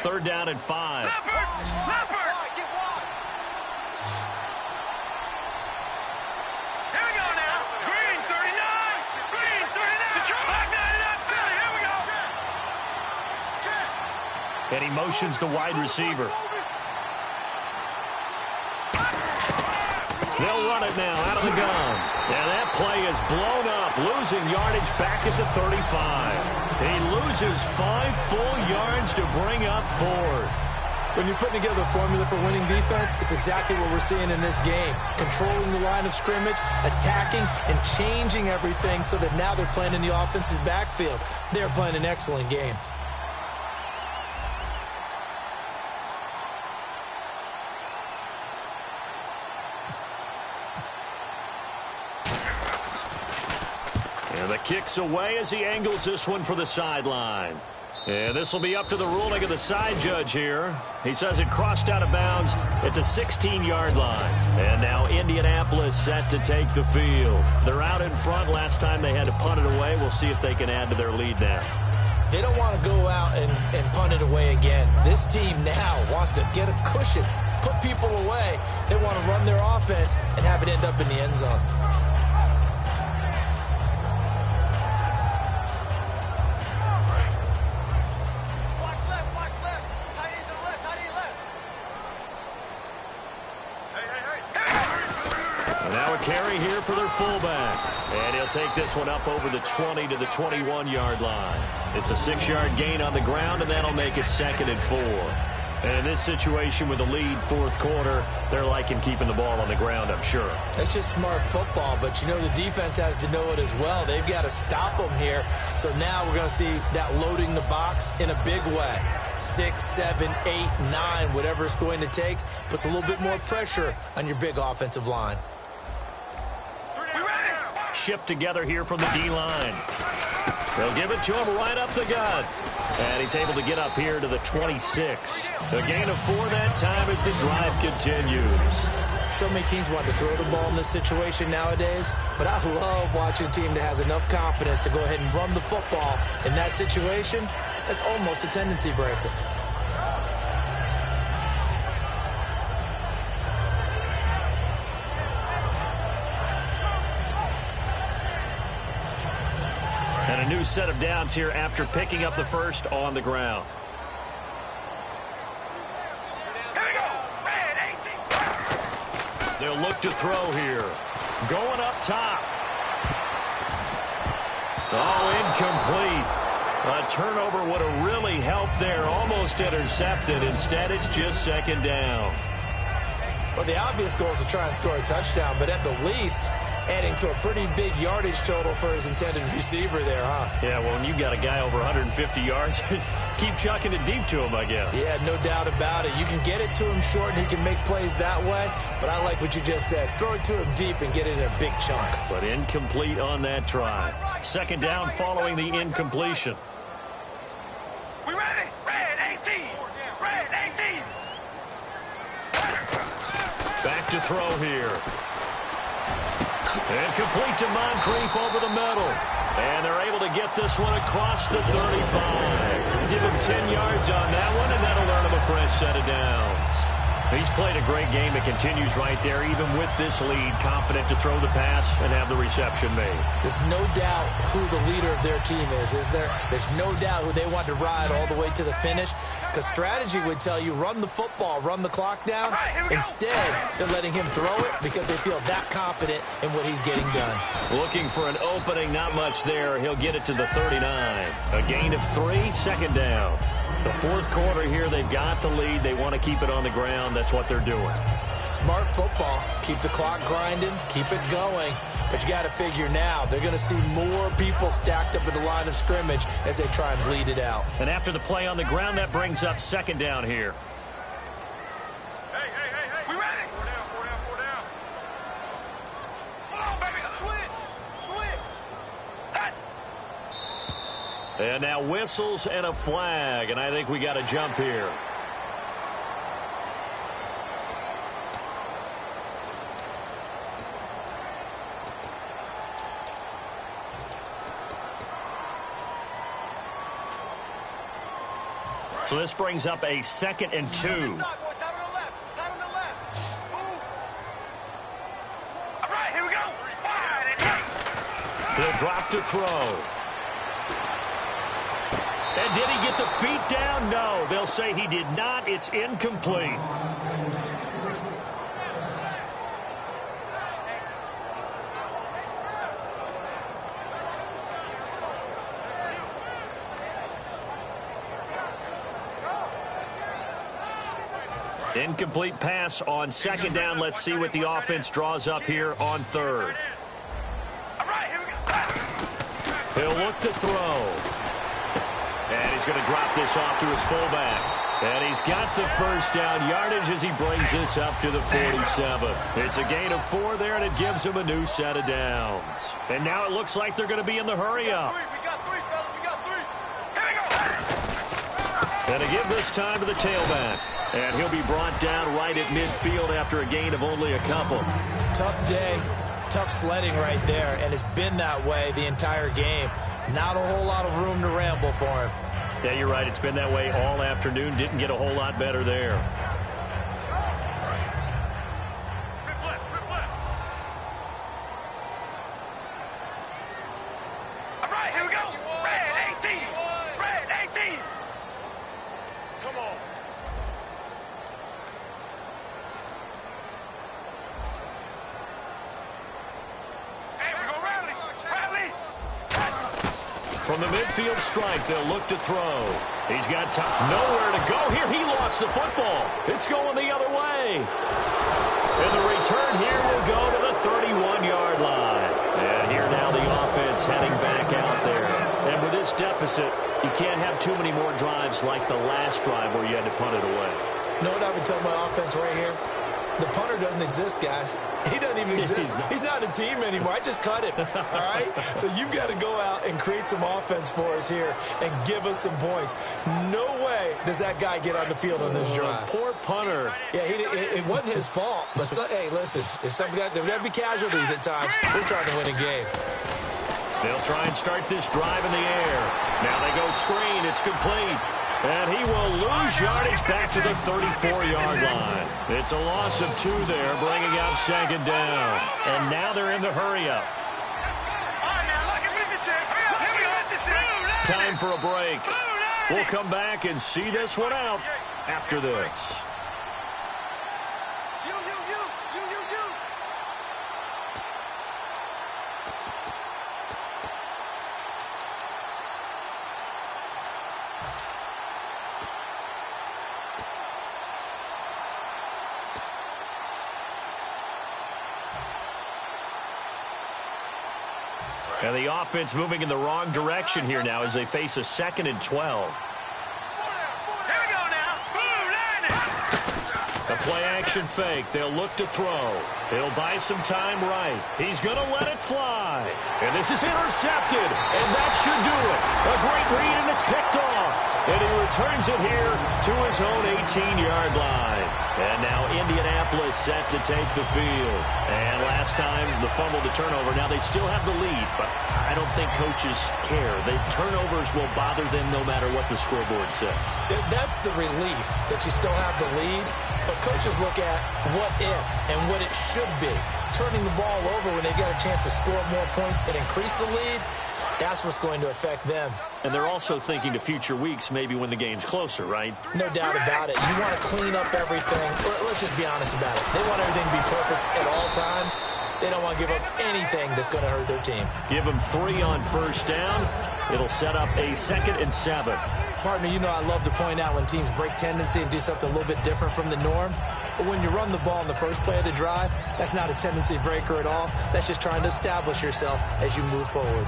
S4: Third down and 5.
S6: Leopard. Here we go now. Green 39. Green 39. Back 9 it up. Here we go.
S4: And And he motions the wide receiver. They'll run it now out of the gun. And that play is blown up, losing yardage back at the 35. He loses 5 full yards to bring up 4.
S5: When you're putting together a formula for winning defense, it's exactly what we're seeing in this game. Controlling the line of scrimmage, attacking, and changing everything so that now they're playing in the offense's backfield. They're playing an excellent game.
S4: And the kick's away as he angles this one for the sideline. And this will be up to the ruling of the side judge here. He says it crossed out of bounds at the 16-yard line. And now Indianapolis set to take the field. They're out in front. Last time they had to punt it away. We'll see if they can add to their lead now.
S5: They don't want to go out and punt it away again. This team now wants to get a cushion, put people away. They want to run their offense and have it end up in the end zone.
S4: Carry here for their fullback. And he'll take this one up over the 20 to the 21-yard line. It's a 6-yard gain on the ground, and that'll make it 2nd and 4. And in this situation with the lead, 4th quarter, they're liking keeping the ball on the ground, I'm sure.
S5: It's just smart football, but you know the defense has to know it as well. They've got to stop them here. So now we're going to see that loading the box in a big way. 6, 7, 8, 9, whatever it's going to take, puts a little bit more pressure on your big offensive line.
S4: Shift together here from the D-line. They'll give it to him right up the gut. And he's able to get up here to the 26. A gain of 4 that time as the drive continues.
S5: So many teams want to throw the ball in this situation nowadays, but I love watching a team that has enough confidence to go ahead and run the football. In that situation, that's almost a tendency breaker.
S4: And a new set of downs here after picking up the first on the ground.
S6: Here we go. Red 18.
S4: They'll look to throw here. Going up top. Oh, incomplete. A turnover would have really helped there. Almost intercepted. Instead, it's just 2nd down.
S5: Well, the obvious goal is to try and score a touchdown, but at the least, adding to a pretty big yardage total for his intended receiver there, huh?
S4: Yeah, well, when you got a guy over 150 yards, keep chucking it deep to him, I guess.
S5: Yeah, no doubt about it. You can get it to him short, and he can make plays that way, but I like what you just said. Throw it to him deep and get it in a big chunk.
S4: But incomplete on that try. 2nd down following the incompletion.
S6: We ready? Red 18. Red 18.
S4: Back to throw here. And complete to Moncrief over the middle. And they're able to get this one across the 35. Give him 10 yards on that one, and that'll earn him a fresh set of downs. He's played a great game. It continues right there, even with this lead, confident to throw the pass and have the reception made.
S5: There's no doubt who the leader of their team is there? There's no doubt who they want to ride all the way to the finish, because strategy would tell you run the football, run the clock down. Instead, they're letting him throw it because they feel that confident in what he's getting done.
S4: Looking for an opening, not much there. He'll get it to the 39. A gain of 3, 2nd down. The 4th quarter here, they've got the lead. They want to keep it on the ground. That's what they're doing.
S5: Smart football. Keep the clock grinding. Keep it going. But you got to figure now, they're going to see more people stacked up at the line of scrimmage as they try and bleed it out.
S4: And after the play on the ground, that brings up 2nd down here.
S6: Hey. We ready? 4 down. Come on, baby. Switch. Hut.
S4: And now whistles and a flag, and I think we got a jump here. So this brings up a 2nd and 2.
S6: All right, here we go. Wide and deep.
S4: He'll drop to throw. And did he get the feet down? No, they'll say he did not. It's incomplete. Incomplete pass on second down. Let's see what the offense draws up here on third. He'll look to throw. And he's going to drop this off to his fullback. And he's got the first down yardage as he brings this up to the 47. It's a gain of 4 there, and it gives him a new set of downs. And now it looks like they're going to be in the hurry-up. And to give this time to the tailback. And he'll be brought down right at midfield after a gain of only a couple.
S5: Tough day, tough sledding right there, and it's been that way the entire game. Not a whole lot of room to ramble for him.
S4: Yeah, you're right. It's been that way all afternoon. Didn't get a whole lot better there.
S6: All right, here we go. Red 18. Red 18. Come on. Hey, we go rally. Rally.
S4: From the midfield strike, they'll look to throw. He's got nowhere to go here. He lost the football. It's going the other way. And the return here will go to the 31-yard line. And here now the offense heading back out there. And with this deficit, you can't have too many more drives like the last drive where you had to punt it away.
S5: You know what I would tell my offense right here? The punter doesn't exist, guys. He doesn't even exist. He's not a team anymore. I just cut him, all right? So you've got to go out and create some offense for us here and give us some points. No way does that guy get on the field on this drive.
S4: Poor punter.
S5: Yeah, it wasn't his fault. But, hey, listen, there's got to be casualties at times. We're trying to win a game.
S4: They'll try and start this drive in the air. Now they go screen. It's complete. And he will lose yardage back to the 34-yard line. It's a loss of 2 there, bringing up second down. And now they're in the hurry-up. Time for a break. We'll come back and see this one out after this. And the offense moving in the wrong direction here now as they face a 2nd and 12.
S6: Here we go now.
S4: A play-action fake. They'll look to throw. He'll buy some time right. He's going to let it fly. And this is intercepted. And that should do it. A great read, and it's picked off. And he returns it here to his own 18-yard line. And now Indianapolis set to take the field. And last time, the fumble to turnover. Now they still have the lead, but I don't think coaches care. The turnovers will bother them no matter what the scoreboard says.
S5: That's the relief that you still have the lead. But coaches look at what if and what it should be. Turning the ball over when they get a chance to score more points and increase the lead, that's what's going to affect them.
S4: And they're also thinking to future weeks, maybe when the game's closer, right?
S5: No doubt about it. You want to clean up everything. Let's just be honest about it. They want everything to be perfect at all times. They don't want to give up anything that's going to hurt their team.
S4: Give them 3 on first down. It'll set up a 2nd and 7.
S5: Partner, you know I love to point out when teams break tendency and do something a little bit different from the norm. But when you run the ball in the first play of the drive, that's not a tendency breaker at all. That's just trying to establish yourself as you move forward.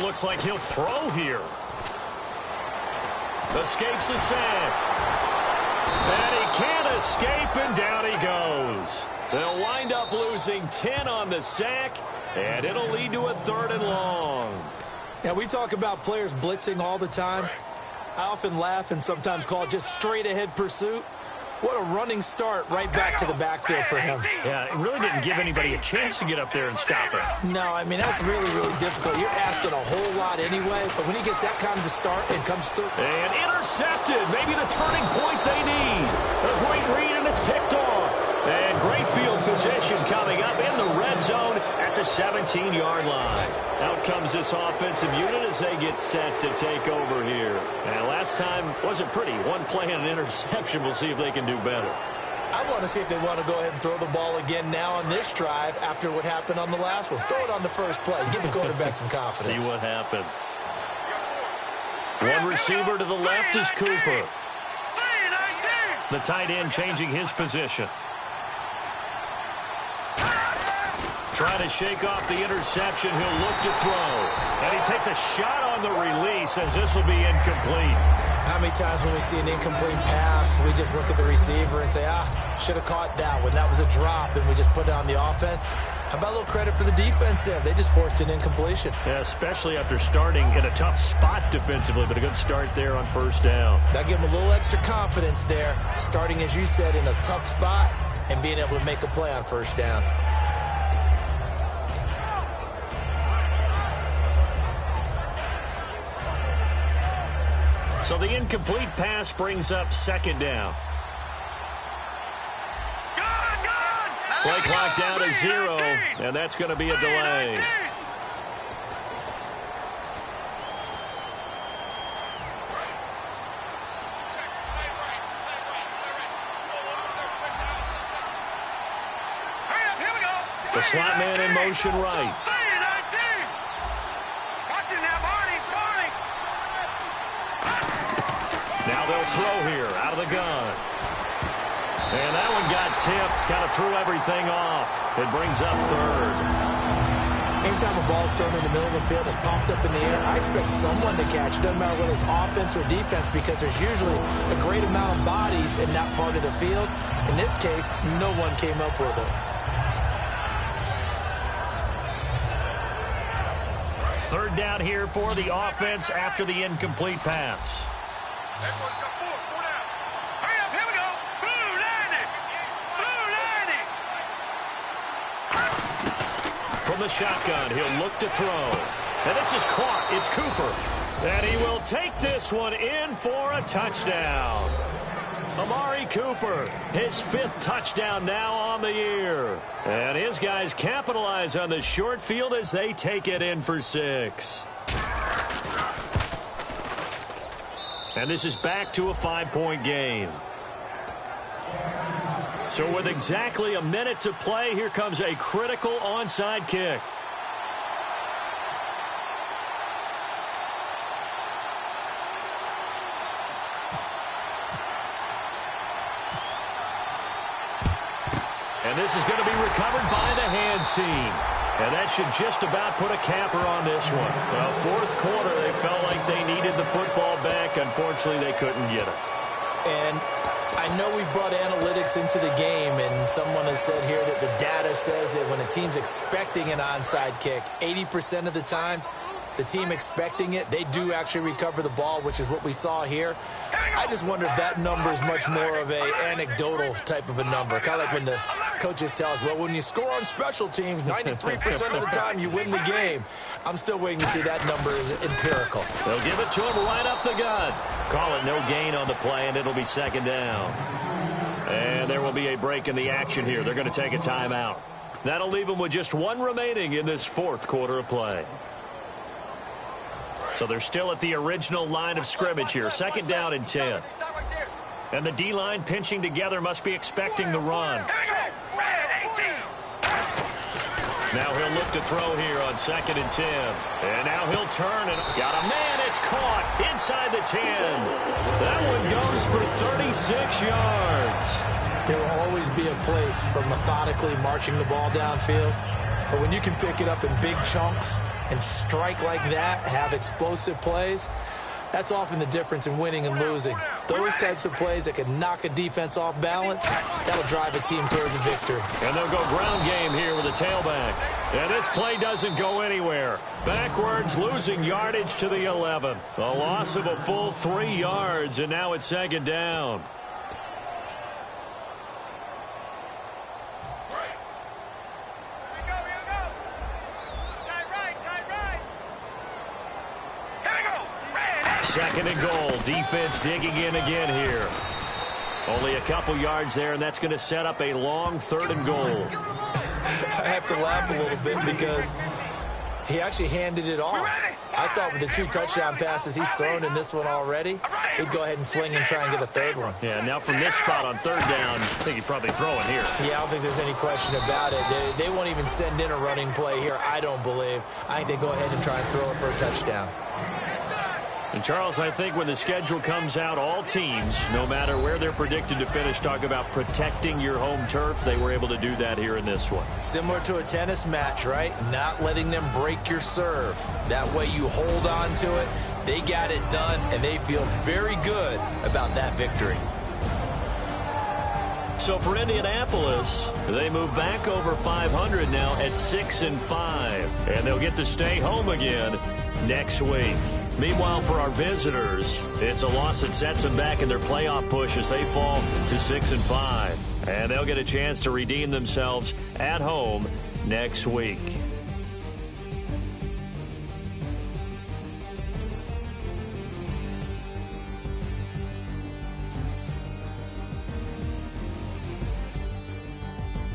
S4: Looks like he'll throw here. Escapes the sack. And he can't escape, and down he goes. They'll wind up losing 10 on the sack, and it'll lead to a 3rd and long.
S5: Now, we talk about players blitzing all the time. I often laugh and sometimes call it just straight-ahead pursuit. What a running start right back to the backfield for him.
S4: Yeah, it really didn't give anybody a chance to get up there and stop it.
S5: No, I mean, that's really, really difficult. You're asking a whole lot anyway, but when he gets that kind of a start and comes through.
S4: And intercepted. Maybe the turning point they need. A great read, and it's picked off. And great field position coming up in the red zone at the 17-yard line. Out comes this offensive unit as they get set to take over here. And last time wasn't pretty. One play and an interception. We'll see if they can do better.
S5: I want to see if they want to go ahead and throw the ball again now on this drive after what happened on the last one. Throw it on the first play. Give the quarterback some confidence.
S4: See what happens. One receiver to the left is Cooper. The tight end changing his position. Trying to shake off the interception. He'll look to throw. And he takes a shot on the release as this will be incomplete.
S5: How many times when we see an incomplete pass, we just look at the receiver and say, should have caught that one. That was a drop, and we just put it on the offense. How about a little credit for the defense there? They just forced an incompletion.
S4: Yeah, especially after starting in a tough spot defensively, but a good start there on first down.
S5: That gave them a little extra confidence there, starting, as you said, in a tough spot and being able to make a play on first down.
S4: So the incomplete pass brings up second down. Play clock down to 0, and that's going to be a delay. The slot man in motion right. Now they'll throw here out of the gun. And that one got tipped, kind of threw everything off. It brings up third.
S5: Anytime a ball's thrown in the middle of the field and it's pumped up in the air, I expect someone to catch. It doesn't matter whether it's offense or defense, because there's usually a great amount of bodies in that part of the field. In this case, no one came up with it.
S4: Third down here for the offense after the incomplete pass. From the shotgun, he'll look to throw. And this is caught. It's Cooper. And he will take this one in for a touchdown. Amari Cooper, his 5th touchdown now on the year. And his guys capitalize on the short field as they take it in for 6. And this is back to a 5-point game. So with exactly a minute to play, here comes a critical onside kick. And this is going to be recovered by the hands team. And that should just about put a capper on this one. Well, fourth quarter, they felt like they needed the football back. Unfortunately, they couldn't get it.
S5: And I know we brought analytics into the game, and someone has said here that the data says that when a team's expecting an onside kick, 80% of the time, the team expecting it, they do actually recover the ball, which is what we saw here. I just wonder if that number is much more of a anecdotal type of a number. Kind of like when the coaches tell us, well, when you score on special teams, 93% of the time you win the game. I'm still waiting to see that number is empirical.
S4: They'll give it to him right up the gut. Call it no gain on the play, and it'll be second down. And there will be a break in the action here. They're going to take a timeout. That'll leave them with just one remaining in this fourth quarter of play. So they're still at the original line of scrimmage here. Second down and 10. And the D-line pinching together, must be expecting the run. Now he'll look to throw here on second and 10. And now he'll turn and got a man. It's caught inside the 10. That one goes for 36 yards.
S5: There will always be a place for methodically marching the ball downfield. But when you can pick it up in big chunks and strike like that, have explosive plays, that's often the difference in winning and losing. Those types of plays that can knock a defense off balance, that'll drive a team towards a victory.
S4: And they'll go ground game here with a tailback. And this play doesn't go anywhere. Backwards, losing yardage to the 11. A loss of a full 3 yards, and now it's second down. 2nd and goal. Defense digging in again here. Only a couple yards there, and that's going to set up a long 3rd and goal.
S5: I have to laugh a little bit because he actually handed it off. I thought with the 2 touchdown passes he's thrown in this one already, he'd go ahead and fling and try and get a 3rd one.
S4: Yeah, now from this spot on 3rd down, I think he'd probably throw it here.
S5: Yeah, I don't think there's any question about it. They won't even send in a running play here, I don't believe. I think they go ahead and try and throw it for a touchdown.
S4: And, Charles, I think when the schedule comes out, all teams, no matter where they're predicted to finish, talk about protecting your home turf. They were able to do that here in this one.
S5: Similar to a tennis match, right? Not letting them break your serve. That way you hold on to it. They got it done, and they feel very good about that victory.
S4: So for Indianapolis, they move back over 500 now at 6-5. And they'll get to stay home again next week. Meanwhile, for our visitors, it's a loss that sets them back in their playoff push as they fall to 6-5. And they'll get a chance to redeem themselves at home next week.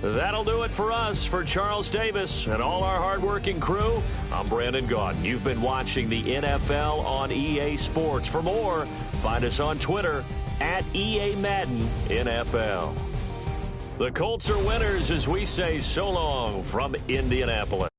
S4: That'll do it for us. For Charles Davis and all our hardworking crew, I'm Brandon Gaudin. You've been watching the NFL on EA Sports. For more, find us on Twitter at EA Madden NFL. The Colts are winners as we say so long from Indianapolis.